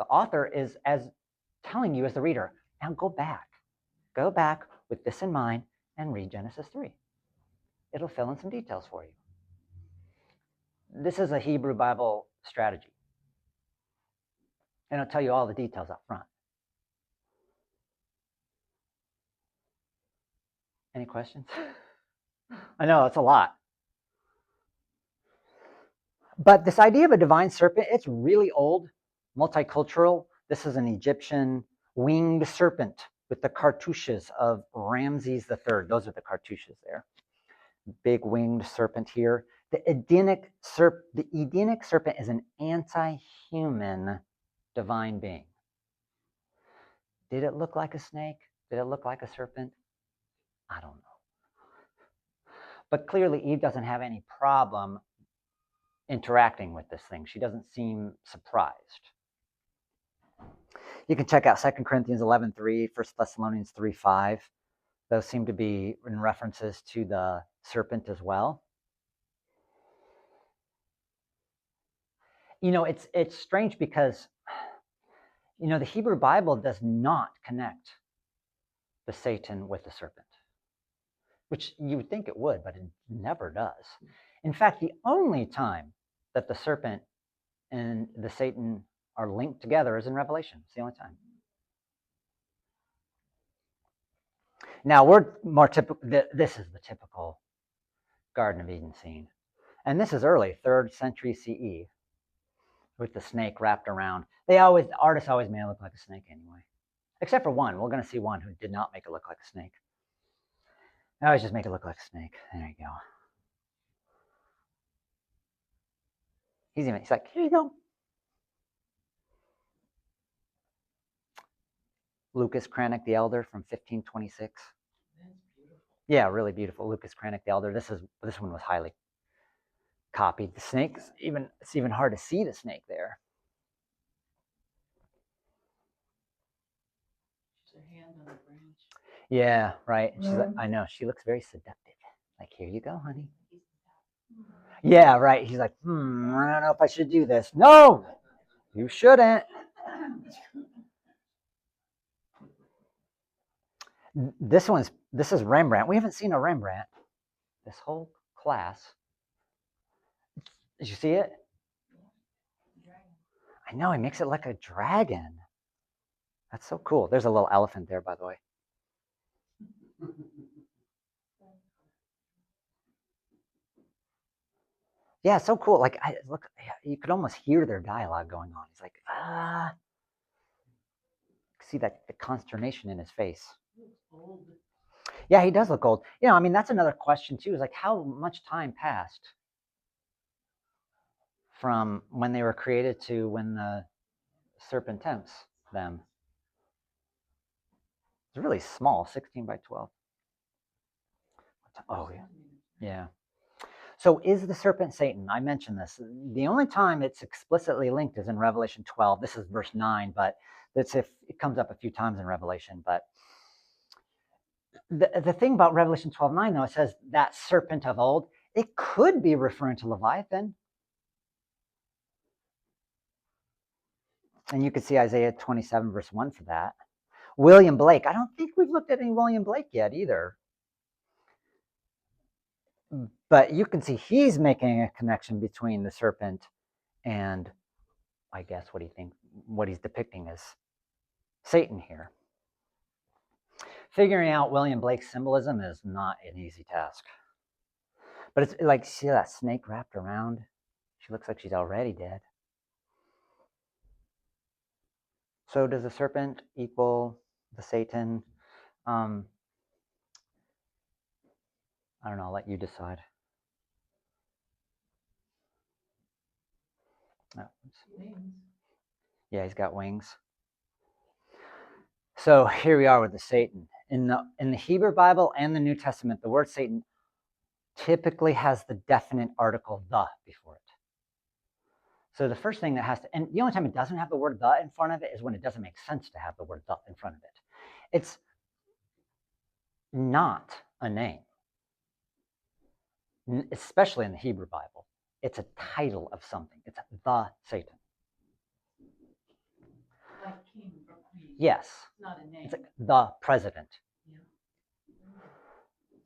author is as telling you as the reader, now go back with this in mind and read Genesis 3. It'll fill in some details for you. This is a Hebrew Bible strategy. And it'll tell you all the details up front. Any questions? I know, it's a lot. But this idea of a divine serpent, it's really old, multicultural. This is an Egyptian winged serpent with the cartouches of Ramses III. Those are the cartouches there. Big winged serpent here. The Edenic serpent is an anti-human divine being. Did it look like a snake? Did it look like a serpent? I don't know. But clearly Eve doesn't have any problem interacting with this thing. She doesn't seem surprised. You can check out 2 Corinthians 11:3, 1 Thessalonians 3:5. Those seem to be in references to the serpent as well. You know, it's strange because, you know, the Hebrew Bible does not connect the Satan with the serpent, which you would think it would, but it never does. In fact, the only time that the serpent and the Satan are linked together is in Revelation. It's the only time. Now we're more typical. This is the typical Garden of Eden scene, and this is early 3rd century CE with the snake wrapped around. Artists always made it look like a snake anyway, except for one. We're going to see one who did not make it look like a snake. I always just make it look like a snake. There you go. He's like, here you go. Lucas Cranach the Elder from 1526. That's beautiful. Yeah, really beautiful. Lucas Cranach the Elder. This one was highly copied. The snakes, it's even hard to see the snake there. Her hand on the branch. Yeah, right. She's like, I know. She looks very seductive. Like, here you go, honey. Yeah, right. He's like, I don't know if I should do this. No, you shouldn't. This is Rembrandt. We haven't seen a Rembrandt this whole class. Did you see it? I know, he makes it like a dragon. That's so cool. There's a little elephant there, by the way. Yeah, so cool. Like, look, you could almost hear their dialogue going on. He's like, see the consternation in his face. Old. Yeah, he does look old. I mean, that's another question too, is like how much time passed from when they were created to when the serpent tempts them. It's really small, 16 by 12. Oh, yeah. Yeah. So is the serpent Satan? I mentioned this. The only time it's explicitly linked is in Revelation 12. This is verse 9, but that's if it comes up a few times in Revelation. But the thing about Revelation 12:9, though, it says that serpent of old, it could be referring to Leviathan. And you could see Isaiah 27, verse 1 for that. William Blake. I don't think we've looked at any William Blake yet either. But you can see he's making a connection between the serpent and, I guess, what he's depicting as Satan here. Figuring out William Blake's symbolism is not an easy task. But it's like, see that snake wrapped around? She looks like she's already dead. So does the serpent equal the Satan? I don't know, I'll let you decide. Oh, yeah, he's got wings. So here we are with the Satan. In the Hebrew Bible and the New Testament, the word Satan typically has the definite article the before it. So the first thing that has to, and the only time it doesn't have the word the in front of it is when it doesn't make sense to have the word the in front of it. It's not a name, especially in the Hebrew Bible. It's a title of something. It's the Satan. Like king or queen. Yes. It's not a name. It's like the president. Yeah.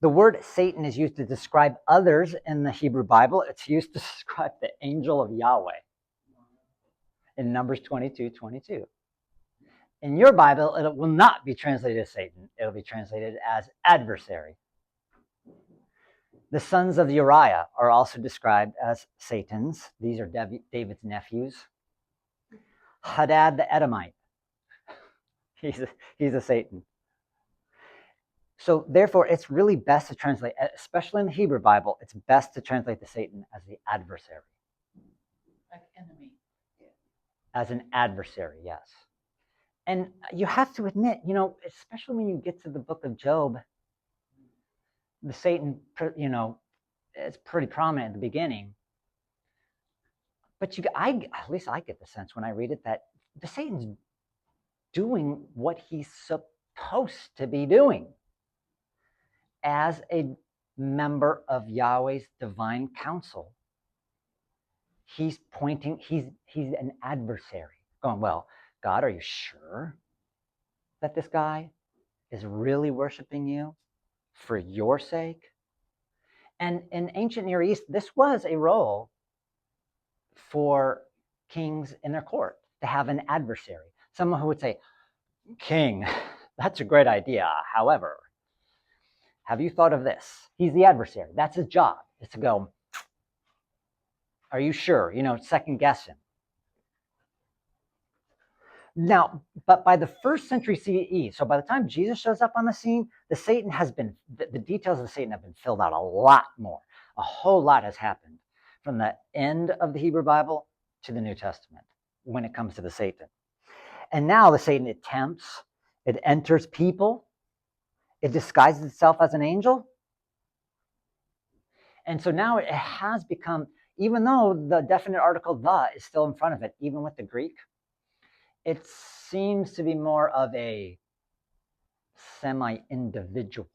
The word Satan is used to describe others in the Hebrew Bible. It's used to describe the angel of Yahweh in Numbers 22:22. In your Bible, it will not be translated as Satan. It'll be translated as adversary. The sons of Uriah are also described as Satans. These are David's nephews. Hadad the Edomite. He's a Satan. So therefore, it's really best to translate, especially in the Hebrew Bible, it's best to translate the Satan as the adversary. Like enemy. As an adversary, yes. And you have to admit, especially when you get to the book of Job, the Satan, it's pretty prominent at the beginning. But at least I get the sense when I read it that the Satan's doing what he's supposed to be doing as a member of Yahweh's divine council. He's an adversary, going, well, God, are you sure that this guy is really worshiping you for your sake? And in ancient Near East, this was a role for kings in their court, to have an adversary. Someone who would say, King, that's a great idea. However, Have you thought of this? He's the adversary. That's his job, is to go, are you sure? Second guess him. Now, but by the 1st century CE, so by the time Jesus shows up on the scene, the details of Satan have been filled out a lot more. A whole lot has happened from the end of the Hebrew Bible to the New Testament when it comes to the Satan. And now the Satan, it tempts, it enters people, it disguises itself as an angel. And so now it has become, even though the definite article the is still in front of it, even with the Greek, it seems to be more of a semi-individual.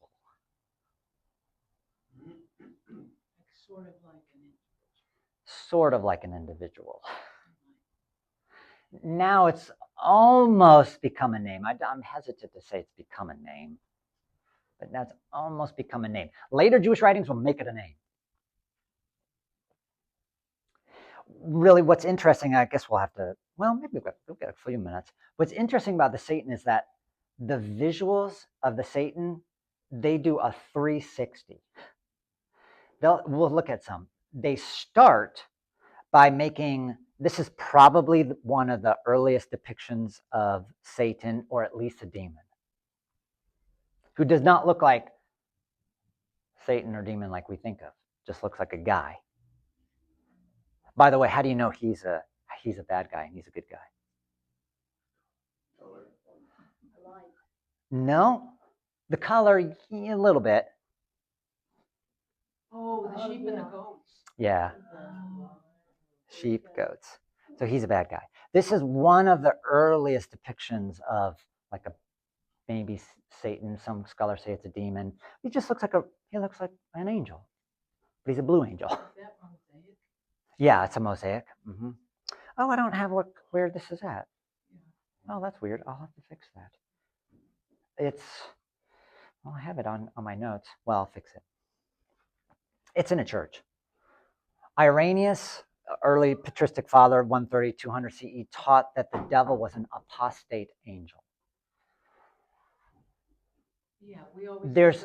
Sort of like an individual. Now it's almost become a name. I'm hesitant to say it's become a name, but that's almost become a name. Later Jewish writings will make it a name. Really, what's interesting, I guess we'll have to, maybe we'll get a few minutes. What's interesting about the Satan is that the visuals of the Satan, they do a 360. We'll look at some. They start by making, this is probably one of the earliest depictions of Satan, or at least a demon, who does not look like Satan or demon like we think of. Just looks like a guy. By the way, how do you know he's a bad guy and he's a good guy? No, the color, a little bit. Oh, the sheep and the goats. Yeah. Sheep, goats. So he's a bad guy. This is one of the earliest depictions of like a maybe Satan. Some scholars say it's a demon. He looks like an angel, but he's a blue angel. Is that mosaic? Yeah, it's a mosaic. Mm-hmm. Oh, I don't have where this is at. Oh, that's weird. I'll have to fix that. I have it on my notes. Well, I'll fix it. It's in a church. Irenaeus, early patristic father, 130, 200 CE, taught that the devil was an apostate angel. Yeah, we always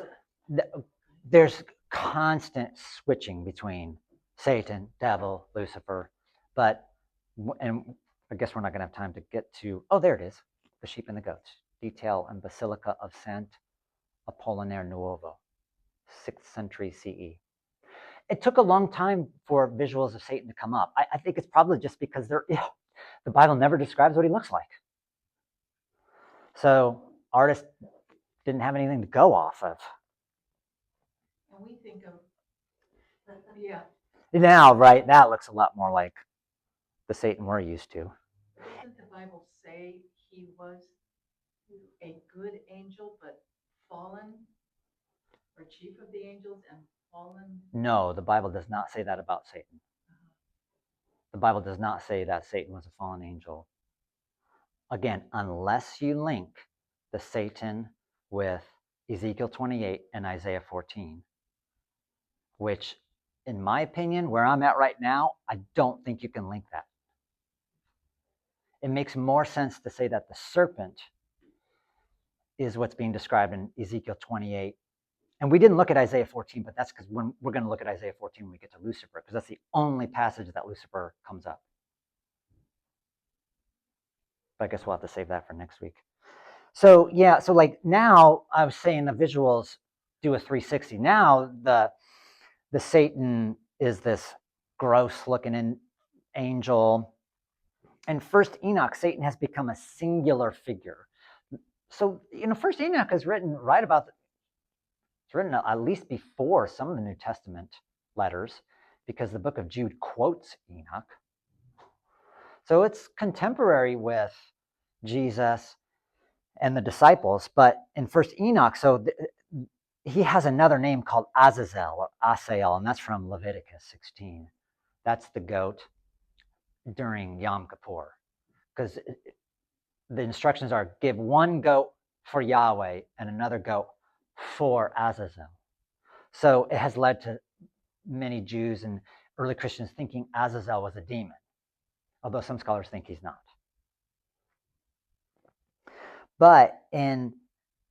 there's constant switching between Satan, devil, Lucifer, and I guess we're not going to have time to get to, there it is, the sheep and the goats, detail and Basilica of Sant Apollinaire Nuovo, 6th century CE. It took a long time for visuals of Satan to come up. I think it's probably just because the Bible never describes what he looks like. So artists didn't have anything to go off of. And we think of, Now, right, that looks a lot more like the Satan we're used to. Doesn't the Bible say he was a good angel, but fallen, or chief of the angels and fallen? No, the Bible does not say that about Satan. The Bible does not say that Satan was a fallen angel. Again, unless you link the Satan with Ezekiel 28 and Isaiah 14, which, in my opinion, where I'm at right now, I don't think you can link that. It makes more sense to say that the serpent is what's being described in Ezekiel 28. And we didn't look at Isaiah 14, but that's because when we're going to look at Isaiah 14 when we get to Lucifer, because that's the only passage that Lucifer comes up. But I guess we'll have to save that for next week. So like now I was saying the visuals do a 360. Now the Satan is this gross looking angel. And First Enoch, Satan has become a singular figure. So, First Enoch is written it's written at least before some of the New Testament letters, because the book of Jude quotes Enoch. So it's contemporary with Jesus and the disciples, but in First Enoch, he has another name called Azazel or Asael, and that's from Leviticus 16. That's the goat during Yom Kippur, because the instructions are give one goat for Yahweh and another goat for Azazel. So it has led to many Jews and early Christians thinking Azazel was a demon, although some scholars think he's not. But in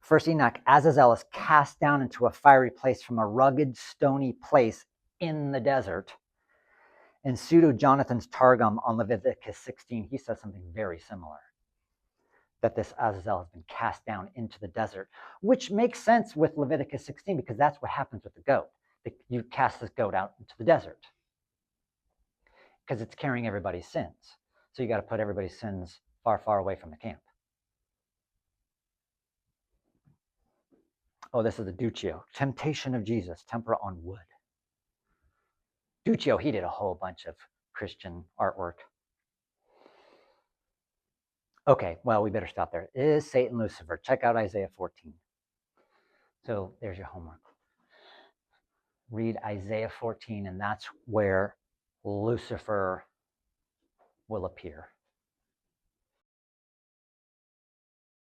First Enoch, Azazel is cast down into a fiery place from a rugged, stony place in the desert. And Pseudo Jonathan's Targum on Leviticus 16, he says something very similar, that this Azazel has been cast down into the desert, which makes sense with Leviticus 16 because that's what happens with the goat. You cast this goat out into the desert because it's carrying everybody's sins. So you got to put everybody's sins far, far away from the camp. Oh, this is the Duccio, Temptation of Jesus, Tempera on Wood. Duccio, he did a whole bunch of Christian artwork. Okay, well, we better stop there. Is Satan Lucifer? Check out Isaiah 14. So there's your homework. Read Isaiah 14, and that's where Lucifer will appear.